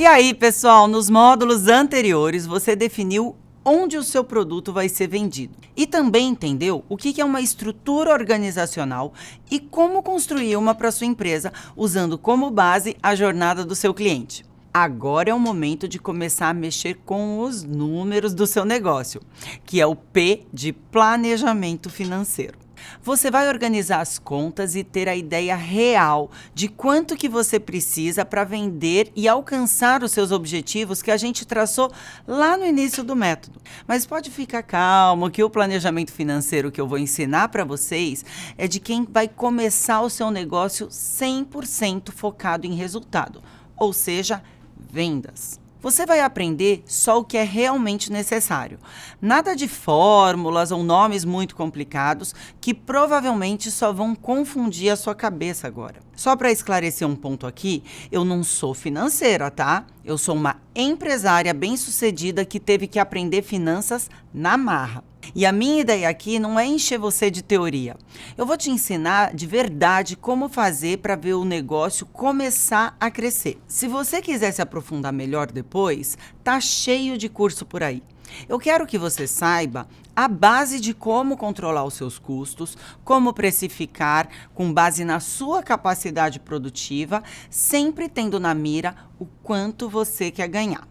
E aí, pessoal, nos módulos anteriores você definiu onde o seu produto vai ser vendido. E também entendeu o que é uma estrutura organizacional e como construir uma para sua empresa, usando como base a jornada do seu cliente. Agora é o momento de começar a mexer com os números do seu negócio, que é o P de planejamento financeiro. Você vai organizar as contas e ter a ideia real de quanto que você precisa para vender e alcançar os seus objetivos que a gente traçou lá no início do método. Mas pode ficar calmo que o planejamento financeiro que eu vou ensinar para vocês é de quem vai começar o seu negócio 100% focado em resultado, ou seja, vendas. Você vai aprender só o que é realmente necessário. Nada de fórmulas ou nomes muito complicados que provavelmente só vão confundir a sua cabeça agora. Só para esclarecer um ponto aqui, eu não sou financeira, tá? Eu sou uma empresária bem-sucedida que teve que aprender finanças na marra. E a minha ideia aqui não é encher você de teoria. Eu vou te ensinar de verdade como fazer para ver o negócio começar a crescer. Se você quiser se aprofundar melhor depois, tá cheio de curso por aí. Eu quero que você saiba a base de como controlar os seus custos, como precificar com base na sua capacidade produtiva, sempre tendo na mira o quanto você quer ganhar.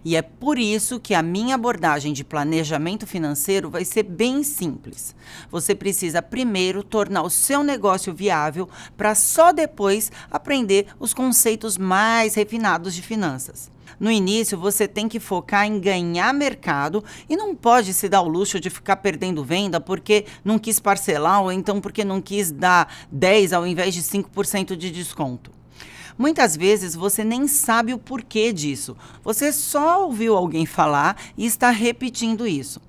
E é por isso que a minha abordagem de planejamento financeiro vai ser bem simples. Você precisa primeiro tornar o seu negócio viável para só depois aprender os conceitos mais refinados de finanças. No início, você tem que focar em ganhar mercado e não pode se dar o luxo de ficar perdendo venda porque não quis parcelar ou então porque não quis dar 10% ao invés de 5% de desconto. Muitas vezes você nem sabe o porquê disso. Você só ouviu alguém falar e está repetindo isso.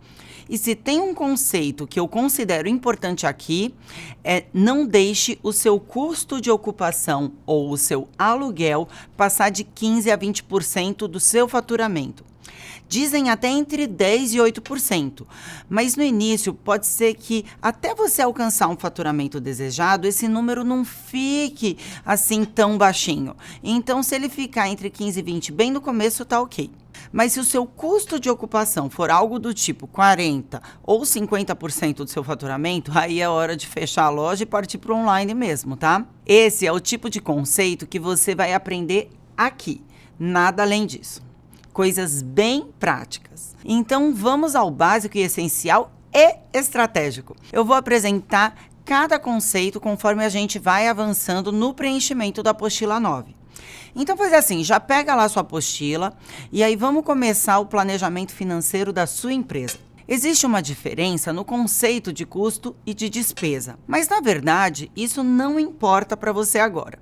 E se tem um conceito que eu considero importante aqui, é não deixe o seu custo de ocupação ou o seu aluguel passar de 15% a 20% do seu faturamento. Dizem até entre 10% e 8%, mas no início pode ser que até você alcançar um faturamento desejado, esse número não fique assim tão baixinho. Então, se ele ficar entre 15% e 20% bem no começo, tá ok. Mas se o seu custo de ocupação for algo do tipo 40% ou 50% do seu faturamento, aí é hora de fechar a loja e partir para o online mesmo, tá? Esse é o tipo de conceito que você vai aprender aqui, nada além disso. Coisas bem práticas. Então, vamos ao básico e essencial e estratégico. Eu vou apresentar cada conceito conforme a gente vai avançando no preenchimento da apostila 9. Então, faz assim, já pega lá sua apostila e aí vamos começar o planejamento financeiro da sua empresa. Existe uma diferença no conceito de custo e de despesa, mas na verdade isso não importa para você agora.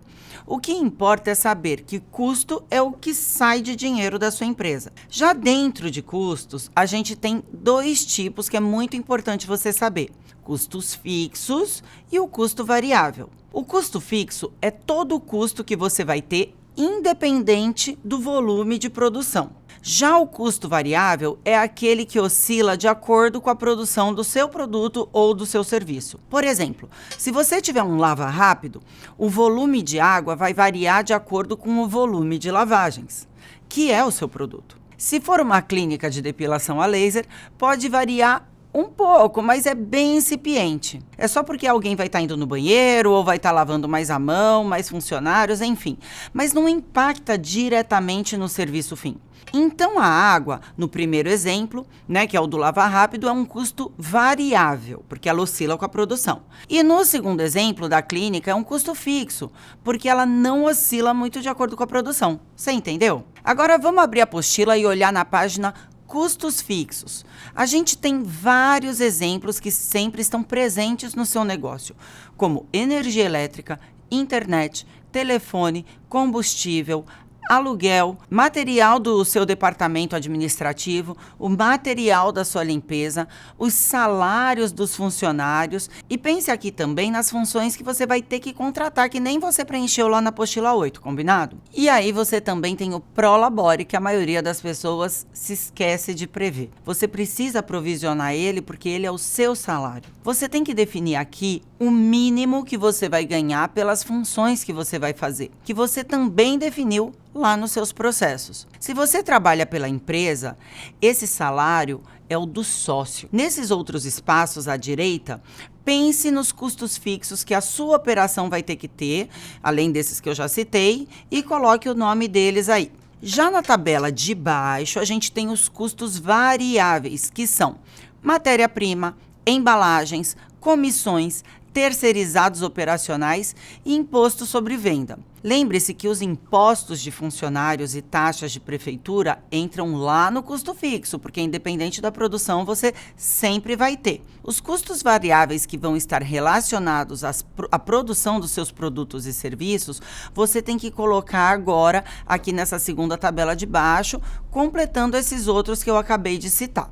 O que importa é saber que custo é o que sai de dinheiro da sua empresa. Já dentro de custos, a gente tem dois tipos que é muito importante você saber: custos fixos e o custo variável. O custo fixo é todo o custo que você vai ter independente do volume de produção. Já o custo variável é aquele que oscila de acordo com a produção do seu produto ou do seu serviço. Por exemplo, se você tiver um lava rápido, o volume de água vai variar de acordo com o volume de lavagens, que é o seu produto. Se for uma clínica de depilação a laser, pode variar um pouco, mas é bem incipiente. É só porque alguém vai estar indo no banheiro ou vai estar lavando mais a mão, mais funcionários, enfim. Mas não impacta diretamente no serviço fim. Então, a água, no primeiro exemplo, que é o do lavar rápido, é um custo variável, porque ela oscila com a produção. E no segundo exemplo da clínica, é um custo fixo, porque ela não oscila muito de acordo com a produção. Você entendeu? Agora, vamos abrir a apostila e olhar na página custos fixos. A gente tem vários exemplos que sempre estão presentes no seu negócio, como energia elétrica, internet, telefone, combustível, aluguel, material do seu departamento administrativo, o material da sua limpeza, os salários dos funcionários e pense aqui também nas funções que você vai ter que contratar, que nem você preencheu lá na apostila 8, combinado? E aí você também tem o Prolabore, que a maioria das pessoas se esquece de prever. Você precisa provisionar ele porque ele é o seu salário. Você tem que definir aqui o mínimo que você vai ganhar pelas funções que você vai fazer, que você também definiu lá nos seus processos. Se você trabalha pela empresa, esse salário é o do sócio. Nesses outros espaços à direita, pense nos custos fixos que a sua operação vai ter que ter, além desses que eu já citei, e coloque o nome deles aí. Já na tabela de baixo, a gente tem os custos variáveis, que são matéria-prima, embalagens, comissões, terceirizados operacionais e imposto sobre venda. Lembre-se que os impostos de funcionários e taxas de prefeitura entram lá no custo fixo, porque independente da produção, você sempre vai ter. Os custos variáveis que vão estar relacionados à produção dos seus produtos e serviços, você tem que colocar agora aqui nessa segunda tabela de baixo, completando esses outros que eu acabei de citar.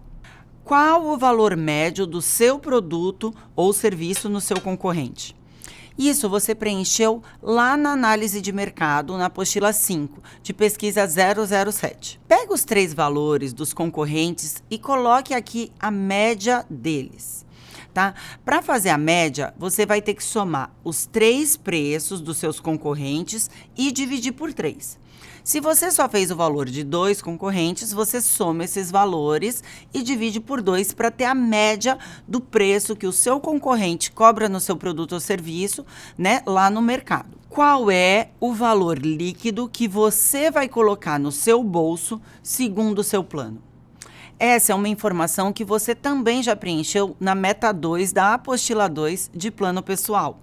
Qual o valor médio do seu produto ou serviço no seu concorrente? Isso você preencheu lá na análise de mercado, na apostila 5, de pesquisa 007. Pega os 3 valores dos concorrentes e coloque aqui a média deles. Tá? Para fazer a média, você vai ter que somar os 3 preços dos seus concorrentes e dividir por 3. Se você só fez o valor de 2 concorrentes, você soma esses valores e divide por 2 para ter a média do preço que o seu concorrente cobra no seu produto ou serviço, né, lá no mercado. Qual é o valor líquido que você vai colocar no seu bolso segundo o seu plano? Essa é uma informação que você também já preencheu na meta 2 da apostila 2 de plano pessoal.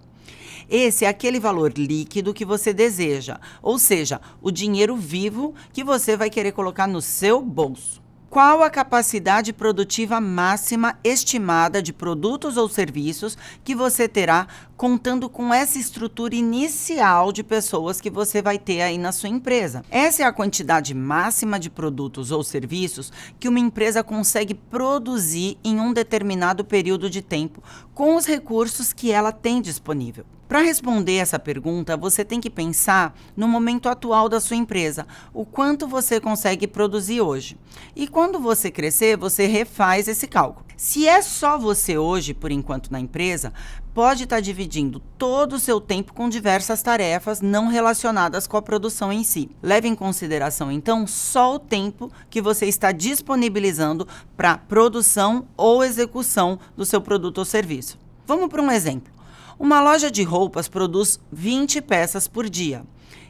Esse é aquele valor líquido que você deseja, ou seja, o dinheiro vivo que você vai querer colocar no seu bolso. Qual a capacidade produtiva máxima estimada de produtos ou serviços que você terá contando com essa estrutura inicial de pessoas que você vai ter aí na sua empresa? Essa é a quantidade máxima de produtos ou serviços que uma empresa consegue produzir em um determinado período de tempo com os recursos que ela tem disponível. Para responder essa pergunta, você tem que pensar no momento atual da sua empresa, o quanto você consegue produzir hoje. E quando você crescer, você refaz esse cálculo. Se é só você hoje, por enquanto, na empresa, pode estar dividindo todo o seu tempo com diversas tarefas não relacionadas com a produção em si. Leve em consideração, então, só o tempo que você está disponibilizando para produção ou execução do seu produto ou serviço. Vamos para um exemplo. Uma loja de roupas produz 20 peças por dia.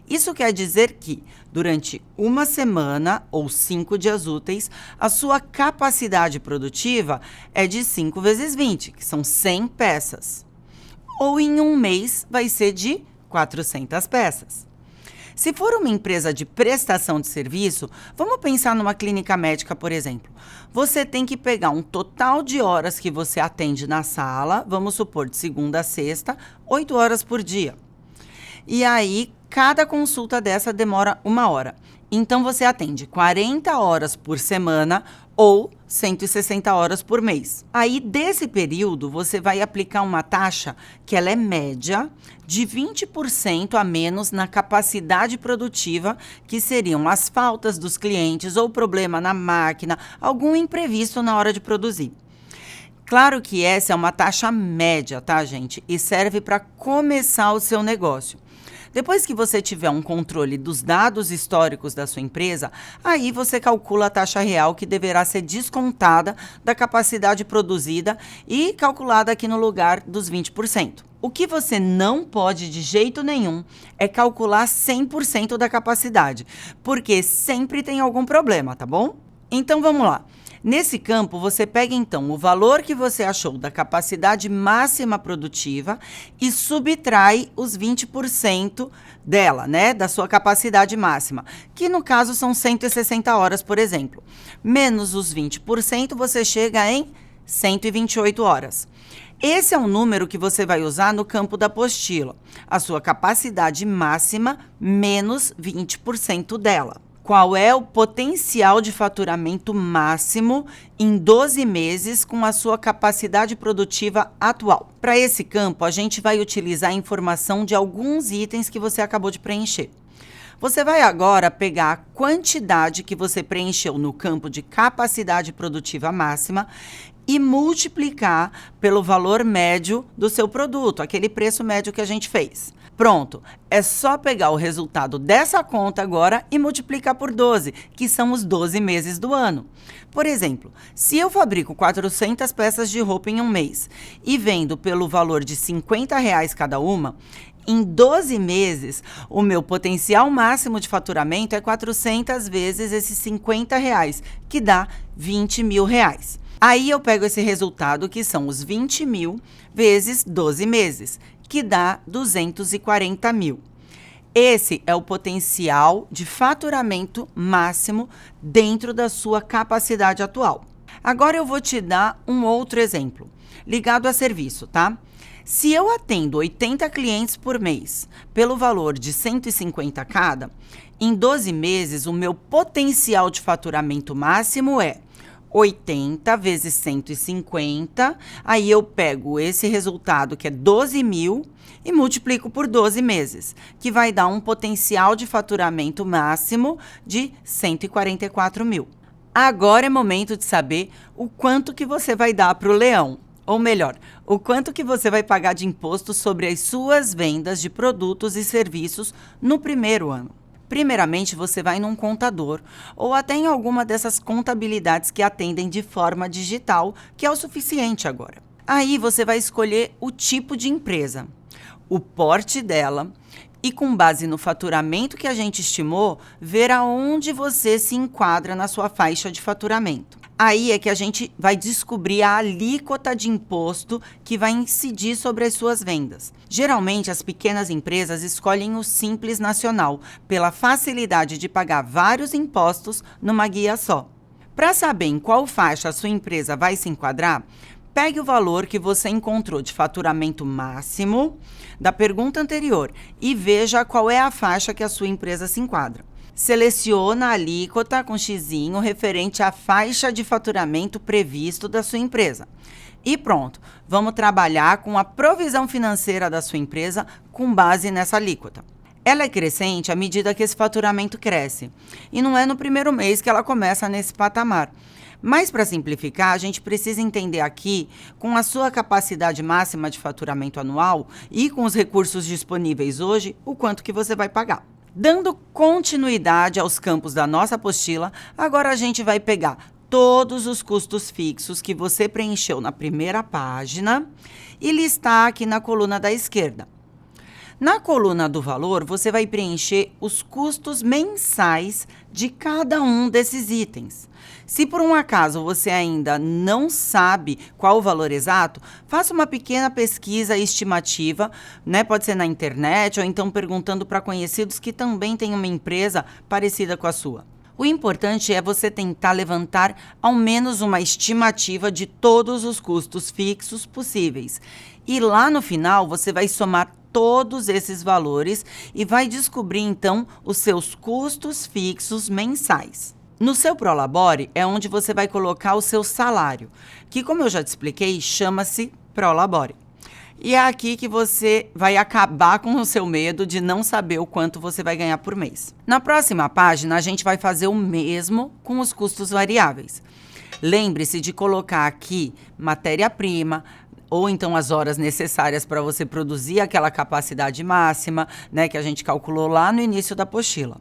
Isso quer dizer que, durante uma semana ou 5 dias úteis, a sua capacidade produtiva é de 5 vezes 20, que são 100 peças. Ou em um mês vai ser de 400 peças. Se for uma empresa de prestação de serviço, vamos pensar numa clínica médica, por exemplo. Você tem que pegar um total de horas que você atende na sala, vamos supor, de segunda a sexta, 8 horas por dia. E aí, cada consulta dessa demora 1 hora. Então, você atende 40 horas por semana ou 160 horas por mês. Aí, desse período, você vai aplicar uma taxa que ela é média de 20% a menos na capacidade produtiva, que seriam as faltas dos clientes ou problema na máquina, algum imprevisto na hora de produzir. Claro que essa é uma taxa média, tá, gente? E serve para começar o seu negócio. Depois que você tiver um controle dos dados históricos da sua empresa, aí você calcula a taxa real que deverá ser descontada da capacidade produzida e calculada aqui no lugar dos 20%. O que você não pode de jeito nenhum é calcular 100% da capacidade, porque sempre tem algum problema, tá bom? Então vamos lá. Nesse campo, você pega então o valor que você achou da capacidade máxima produtiva e subtrai os 20% dela, né, da sua capacidade máxima, que no caso são 160 horas, por exemplo. Menos os 20%, você chega em 128 horas. Esse é o número que você vai usar no campo da apostila, a sua capacidade máxima menos 20% dela. Qual é o potencial de faturamento máximo em 12 meses com a sua capacidade produtiva atual? Para esse campo, a gente vai utilizar a informação de alguns itens que você acabou de preencher. Você vai agora pegar a quantidade que você preencheu no campo de capacidade produtiva máxima e multiplicar pelo valor médio do seu produto, aquele preço médio que a gente fez. Pronto, é só pegar o resultado dessa conta agora e multiplicar por 12, que são os 12 meses do ano. Por exemplo, se eu fabrico 400 peças de roupa em um mês e vendo pelo valor de R$ 50 cada uma, em 12 meses, o meu potencial máximo de faturamento é 400 vezes esses R$ 50, que dá R$ 20.000. Aí eu pego esse resultado, que são os 20 mil vezes 12 meses, que dá 240 mil. Esse é o potencial de faturamento máximo dentro da sua capacidade atual. Agora eu vou te dar um outro exemplo, ligado a serviço, tá? Se eu atendo 80 clientes por mês, pelo valor de 150 cada, em 12 meses o meu potencial de faturamento máximo é 80 vezes 150, aí eu pego esse resultado, que é 12 mil, e multiplico por 12 meses, que vai dar um potencial de faturamento máximo de 144 mil. Agora é momento de saber o quanto que você vai dar para o leão. Ou melhor, o quanto que você vai pagar de imposto sobre as suas vendas de produtos e serviços no primeiro ano. Primeiramente, você vai num contador ou até em alguma dessas contabilidades que atendem de forma digital, que é o suficiente agora. Aí você vai escolher o tipo de empresa, o porte dela e, com base no faturamento que a gente estimou, ver aonde você se enquadra na sua faixa de faturamento. Aí é que a gente vai descobrir a alíquota de imposto que vai incidir sobre as suas vendas. Geralmente, as pequenas empresas escolhem o Simples Nacional, pela facilidade de pagar vários impostos numa guia só. Para saber em qual faixa a sua empresa vai se enquadrar, pegue o valor que você encontrou de faturamento máximo da pergunta anterior e veja qual é a faixa que a sua empresa se enquadra. Seleciona a alíquota com xizinho referente à faixa de faturamento previsto da sua empresa. E pronto, vamos trabalhar com a provisão financeira da sua empresa com base nessa alíquota. Ela é crescente à medida que esse faturamento cresce. E não é no primeiro mês que ela começa nesse patamar. Mas, para simplificar, a gente precisa entender aqui, com a sua capacidade máxima de faturamento anual e com os recursos disponíveis hoje, o quanto que você vai pagar. Dando continuidade aos campos da nossa apostila, agora a gente vai pegar todos os custos fixos que você preencheu na primeira página e listar aqui na coluna da esquerda. Na coluna do valor, você vai preencher os custos mensais de cada um desses itens. Se por um acaso você ainda não sabe qual o valor exato, faça uma pequena pesquisa estimativa, né? Pode ser na internet ou então perguntando para conhecidos que também têm uma empresa parecida com a sua. O importante é você tentar levantar ao menos uma estimativa de todos os custos fixos possíveis. E lá no final você vai somar todos esses valores e vai descobrir então os seus custos fixos mensais. No seu Prolabore é onde você vai colocar o seu salário, que, como eu já te expliquei, chama-se Prolabore. E é aqui que você vai acabar com o seu medo de não saber o quanto você vai ganhar por mês. Na próxima página, a gente vai fazer o mesmo com os custos variáveis. Lembre-se de colocar aqui matéria-prima, ou então as horas necessárias para você produzir aquela capacidade máxima, né, que a gente calculou lá no início da apostila.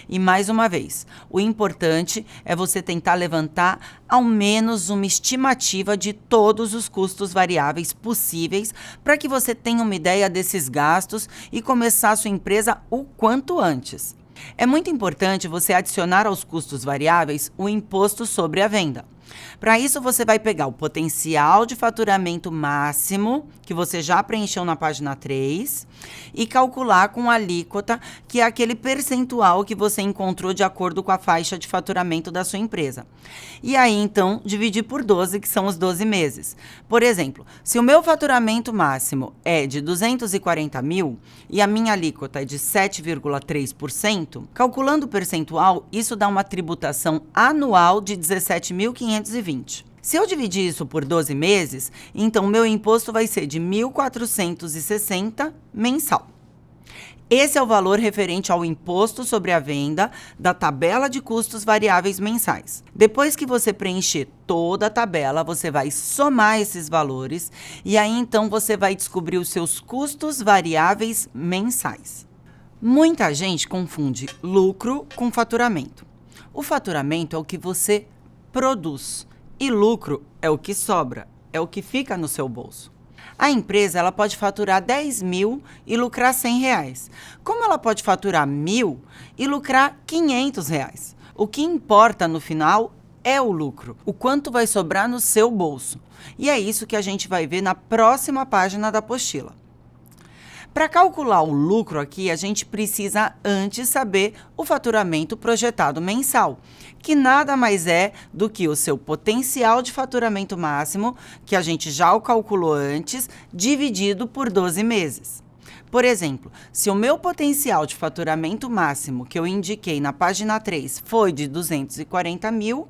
E mais uma vez, o importante é você tentar levantar ao menos uma estimativa de todos os custos variáveis possíveis para que você tenha uma ideia desses gastos e começar a sua empresa o quanto antes. É muito importante você adicionar aos custos variáveis o imposto sobre a venda. Para isso, você vai pegar o potencial de faturamento máximo, que você já preencheu na página 3, e calcular com a alíquota, que é aquele percentual que você encontrou de acordo com a faixa de faturamento da sua empresa. E aí, então, dividir por 12, que são os 12 meses. Por exemplo, se o meu faturamento máximo é de 240 mil e a minha alíquota é de 7,3%, calculando o percentual, isso dá uma tributação anual de 17.520. Se eu dividir isso por 12 meses, então meu imposto vai ser de 1.460 mensal. Esse é o valor referente ao imposto sobre a venda da tabela de custos variáveis mensais. Depois que você preencher toda a tabela, você vai somar esses valores e aí então você vai descobrir os seus custos variáveis mensais. Muita gente confunde lucro com faturamento. O faturamento é o que você produz e lucro é o que sobra, é o que fica no seu bolso. A empresa ela pode faturar 10 mil e lucrar 100 reais. Como ela pode faturar 1.000 e lucrar 500 reais? O que importa no final é o lucro, o quanto vai sobrar no seu bolso. E é isso que a gente vai ver na próxima página da apostila. Para calcular o lucro aqui, a gente precisa antes saber o faturamento projetado mensal, que nada mais é do que o seu potencial de faturamento máximo, que a gente já o calculou antes, dividido por 12 meses. Por exemplo, se o meu potencial de faturamento máximo que eu indiquei na página 3 foi de 240 mil,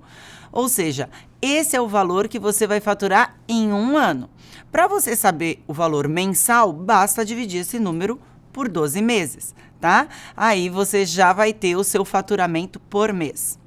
ou seja, esse é o valor que você vai faturar em um ano. Para você saber o valor mensal, basta dividir esse número por 12 meses, tá? Aí você já vai ter o seu faturamento por mês.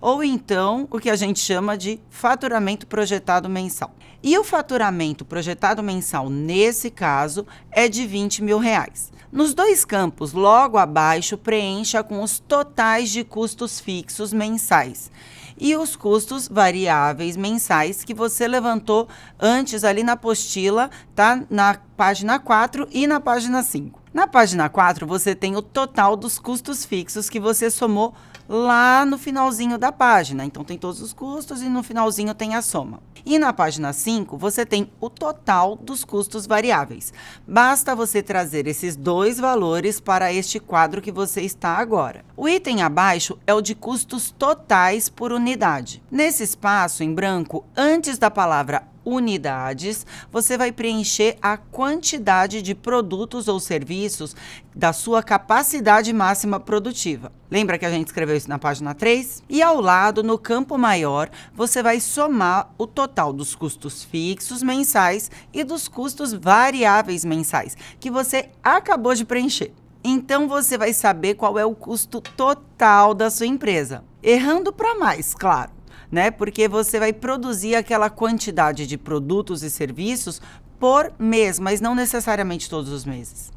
Ou então, o que a gente chama de faturamento projetado mensal. E o faturamento projetado mensal, nesse caso, é de 20 mil reais. Nos dois campos, logo abaixo, preencha com os totais de custos fixos mensais e os custos variáveis mensais que você levantou antes ali na apostila, tá? Na página 4 e na página 5. Na página 4, você tem o total dos custos fixos que você somou lá no finalzinho da página. Então, tem todos os custos e no finalzinho tem a soma. E na página 5, você tem o total dos custos variáveis. Basta você trazer esses dois valores para este quadro que você está agora. O item abaixo é o de custos totais por unidade. Nesse espaço em branco, antes da palavra unidades, você vai preencher a quantidade de produtos ou serviços da sua capacidade máxima produtiva. Lembra que a gente escreveu isso na página 3? E ao lado, no campo maior, você vai somar o total dos custos fixos mensais e dos custos variáveis mensais, que você acabou de preencher. Então, você vai saber qual é o custo total da sua empresa. Errando para mais, claro, né? Porque você vai produzir aquela quantidade de produtos e serviços por mês, mas não necessariamente todos os meses.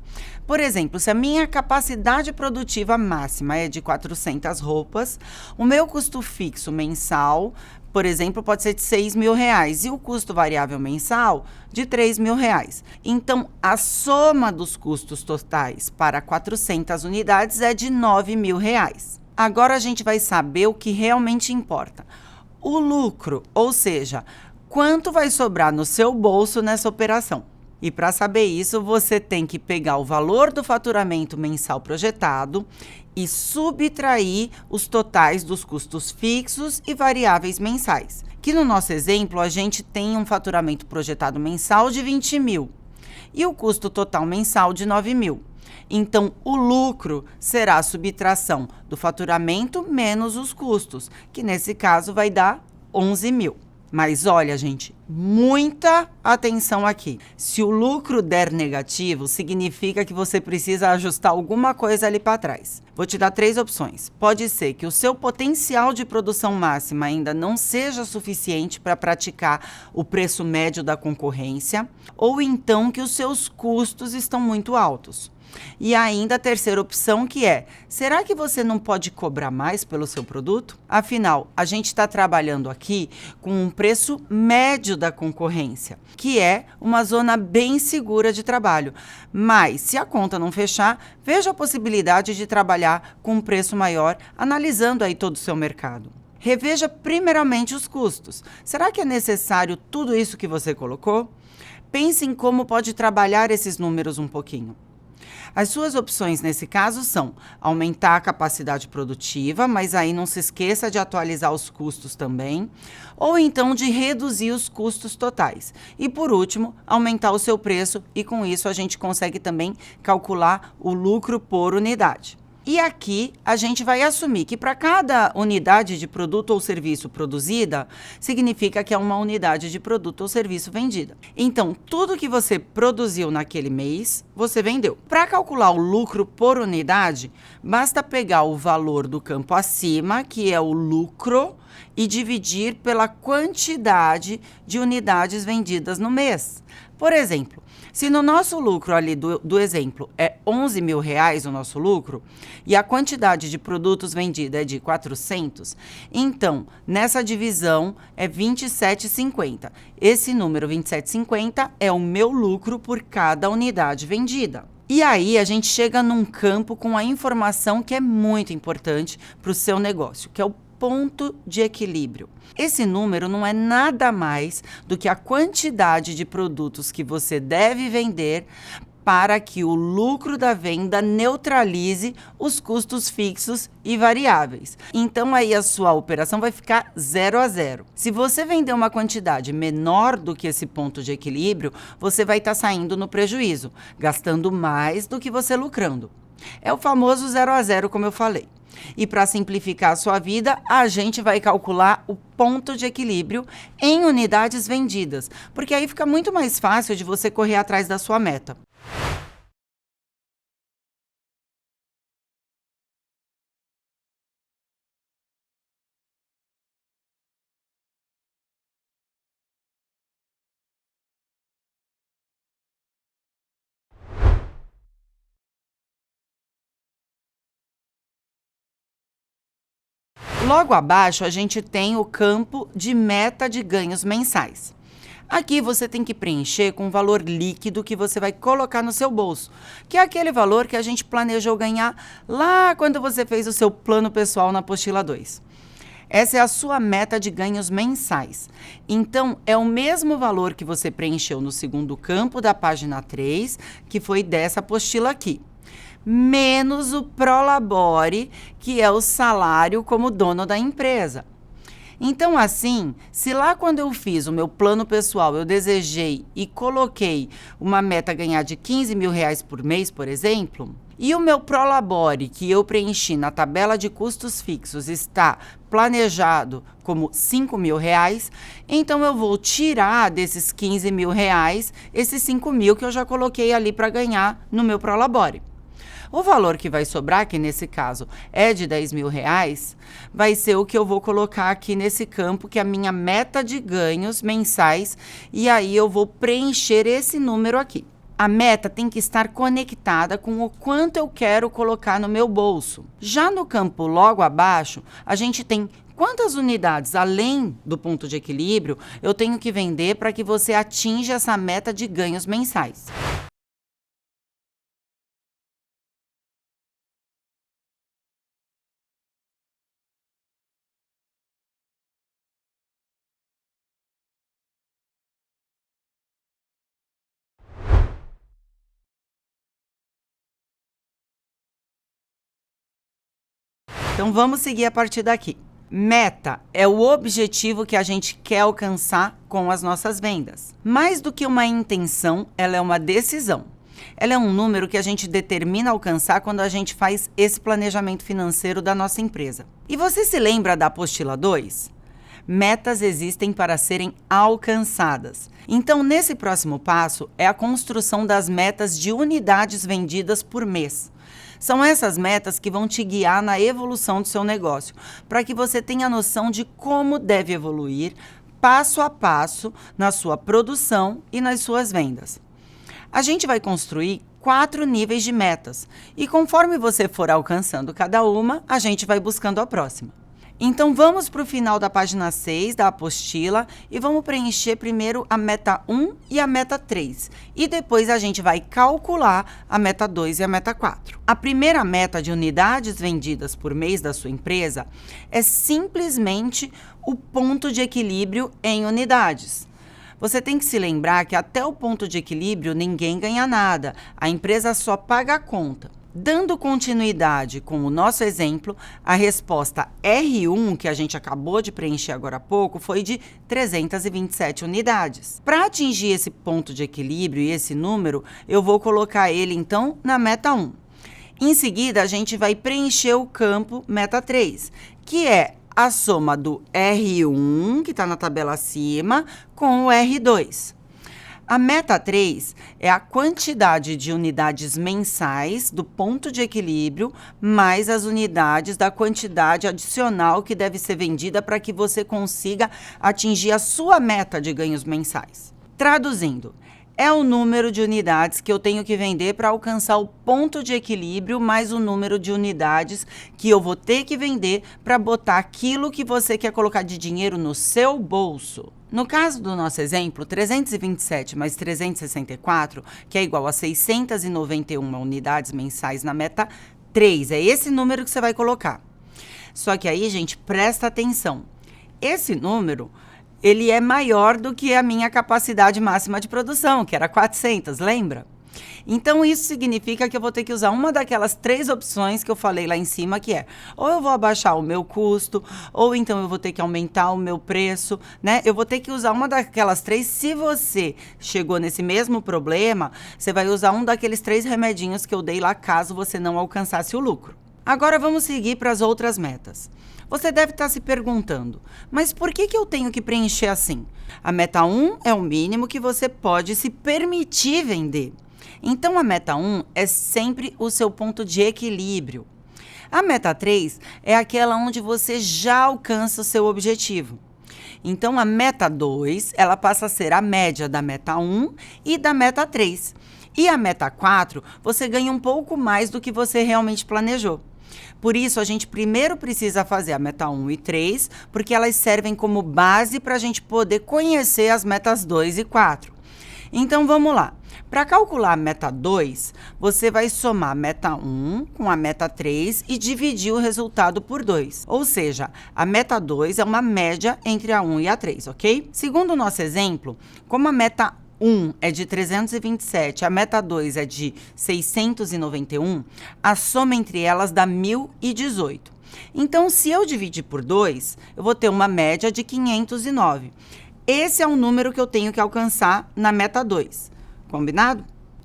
Por exemplo, se a minha capacidade produtiva máxima é de 400 roupas, o meu custo fixo mensal, por exemplo, pode ser de 6 mil reais e o custo variável mensal de 3 mil reais. Então, a soma dos custos totais para 400 unidades é de 9 mil reais. Agora a gente vai saber o que realmente importa. O lucro, ou seja, quanto vai sobrar no seu bolso nessa operação. E para saber isso, você tem que pegar o valor do faturamento mensal projetado e subtrair os totais dos custos fixos e variáveis mensais. Que no nosso exemplo, a gente tem um faturamento projetado mensal de 20 mil e o custo total mensal de 9 mil. Então, o lucro será a subtração do faturamento menos os custos, que nesse caso vai dar 11 mil. Mas olha, gente, muita atenção aqui. Se o lucro der negativo, significa que você precisa ajustar alguma coisa ali para trás. Vou te dar 3 opções. Pode ser que o seu potencial de produção máxima ainda não seja suficiente para praticar o preço médio da concorrência, ou então que os seus custos estão muito altos. E ainda a terceira opção que é, será que você não pode cobrar mais pelo seu produto? Afinal, a gente está trabalhando aqui com um preço médio da concorrência, que é uma zona bem segura de trabalho. Mas, se a conta não fechar, veja a possibilidade de trabalhar com um preço maior, analisando aí todo o seu mercado. Reveja primeiramente os custos. Será que é necessário tudo isso que você colocou? Pense em como pode trabalhar esses números um pouquinho. As suas opções nesse caso são aumentar a capacidade produtiva, mas aí não se esqueça de atualizar os custos também, ou então de reduzir os custos totais. E por último, aumentar o seu preço e com isso a gente consegue também calcular o lucro por unidade. E aqui a gente vai assumir que para cada unidade de produto ou serviço produzida, significa que é uma unidade de produto ou serviço vendida. Então, tudo que você produziu naquele mês, você vendeu. Para calcular o lucro por unidade, basta pegar o valor do campo acima, que é o lucro, e dividir pela quantidade de unidades vendidas no mês. Por exemplo, se no nosso lucro ali do exemplo é R$11.000 o nosso lucro e a quantidade de produtos vendida é de 400, então nessa divisão é 27,50. Esse número 27,50 é o meu lucro por cada unidade vendida. E aí a gente chega num campo com a informação que é muito importante para o seu negócio, que é o ponto de equilíbrio. Esse número não é nada mais do que a quantidade de produtos que você deve vender para que o lucro da venda neutralize os custos fixos e variáveis. Então aí a sua operação vai ficar 0 a 0. Se você vender uma quantidade menor do que esse ponto de equilíbrio, você vai estar saindo no prejuízo, gastando mais do que você lucrando. É o famoso 0 a 0, como eu falei. E para simplificar a sua vida, a gente vai calcular o ponto de equilíbrio em unidades vendidas, porque aí fica muito mais fácil de você correr atrás da sua meta. Logo abaixo, a gente tem o campo de meta de ganhos mensais. Aqui você tem que preencher com o valor líquido que você vai colocar no seu bolso, que é aquele valor que a gente planejou ganhar lá quando você fez o seu plano pessoal na apostila 2. Essa é a sua meta de ganhos mensais. Então, é o mesmo valor que você preencheu no segundo campo da página 3, que foi dessa apostila aqui, menos o Prolabore, que é o salário como dono da empresa. Então, assim, se lá quando eu fiz o meu plano pessoal, eu desejei e coloquei uma meta ganhar de R$15.000 por mês, por exemplo, e o meu Prolabore, que eu preenchi na tabela de custos fixos, está planejado como R$5.000, então eu vou tirar desses R$15.000 esses 5.000 que eu já coloquei ali para ganhar no meu Prolabore. O valor que vai sobrar, que nesse caso é de R$10.000, vai ser o que eu vou colocar aqui nesse campo, que é a minha meta de ganhos mensais, e aí eu vou preencher esse número aqui. A meta tem que estar conectada com o quanto eu quero colocar no meu bolso. Já no campo logo abaixo, a gente tem quantas unidades, além do ponto de equilíbrio, eu tenho que vender para que você atinja essa meta de ganhos mensais. Então, vamos seguir a partir daqui. Meta é o objetivo que a gente quer alcançar com as nossas vendas. Mais do que uma intenção, ela é uma decisão. Ela é um número que a gente determina alcançar quando a gente faz esse planejamento financeiro da nossa empresa. E você se lembra da apostila 2? Metas existem para serem alcançadas. Então, nesse próximo passo, é a construção das metas de unidades vendidas por mês. São essas metas que vão te guiar na evolução do seu negócio, para que você tenha noção de como deve evoluir passo a passo na sua produção e nas suas vendas. A gente vai construir 4 níveis de metas e conforme você for alcançando cada uma, a gente vai buscando a próxima. Então, vamos para o final da página 6 da apostila e vamos preencher primeiro a meta 1 e a meta 3. E depois a gente vai calcular a meta 2 e a meta 4. A primeira meta de unidades vendidas por mês da sua empresa é simplesmente o ponto de equilíbrio em unidades. Você tem que se lembrar que até o ponto de equilíbrio ninguém ganha nada, a empresa só paga a conta. Dando continuidade com o nosso exemplo, a resposta R1, que a gente acabou de preencher agora há pouco, foi de 327 unidades. Para atingir esse ponto de equilíbrio e esse número, eu vou colocar ele, então, na meta 1. Em seguida, a gente vai preencher o campo meta 3, que é a soma do R1, que está na tabela acima, com o R2. A meta 3 é a quantidade de unidades mensais do ponto de equilíbrio, mais as unidades da quantidade adicional que deve ser vendida para que você consiga atingir a sua meta de ganhos mensais. Traduzindo, é o número de unidades que eu tenho que vender para alcançar o ponto de equilíbrio, mais o número de unidades que eu vou ter que vender para botar aquilo que você quer colocar de dinheiro no seu bolso. No caso do nosso exemplo, 327 mais 364, que é igual a 691 unidades mensais na meta 3, é esse número que você vai colocar. Só que aí, gente, presta atenção. Esse número, ele é maior do que a minha capacidade máxima de produção, que era 400, lembra? Então, isso significa que eu vou ter que usar uma daquelas 3 opções que eu falei lá em cima, que é, ou eu vou abaixar o meu custo, ou então eu vou ter que aumentar o meu preço, né? Eu vou ter que usar uma daquelas 3. Se você chegou nesse mesmo problema, você vai usar um daqueles 3 remedinhos que eu dei lá, caso você não alcançasse o lucro. Agora, vamos seguir para as outras metas. Você deve estar se perguntando, mas por que eu tenho que preencher assim? A meta 1 é o mínimo que você pode se permitir vender. Então, a meta 1 é sempre o seu ponto de equilíbrio. A meta 3 é aquela onde você já alcança o seu objetivo. Então, a meta 2, ela passa a ser a média da meta 1 e da meta 3. E a meta 4, você ganha um pouco mais do que você realmente planejou. Por isso, a gente primeiro precisa fazer a meta 1 e 3, porque elas servem como base para a gente poder conhecer as metas 2 e 4. Então, vamos lá. Para calcular a meta 2, você vai somar a meta 1 com a meta 3 e dividir o resultado por 2. Ou seja, a meta 2 é uma média entre a 1 e a 3, ok? Segundo o nosso exemplo, como a meta 1 é de 327, a meta 2 é de 691, a soma entre elas dá 1.018. Então, se eu dividir por 2, eu vou ter uma média de 509. Esse é o número que eu tenho que alcançar na meta 2. Combinado?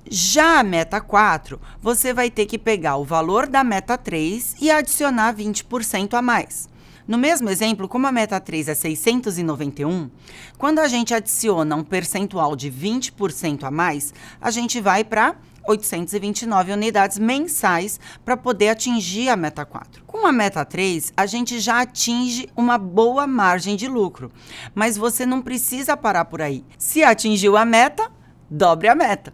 Já a meta 4, você vai ter que pegar o valor da meta 3 e adicionar 20% a mais. No mesmo exemplo, como a meta 3 é 691, quando a gente adiciona um percentual de 20% a mais, a gente vai para 829 unidades mensais para poder atingir a meta 4. Com a meta 3, a gente já atinge uma boa margem de lucro, mas você não precisa parar por aí. Se atingiu a meta, dobre a meta.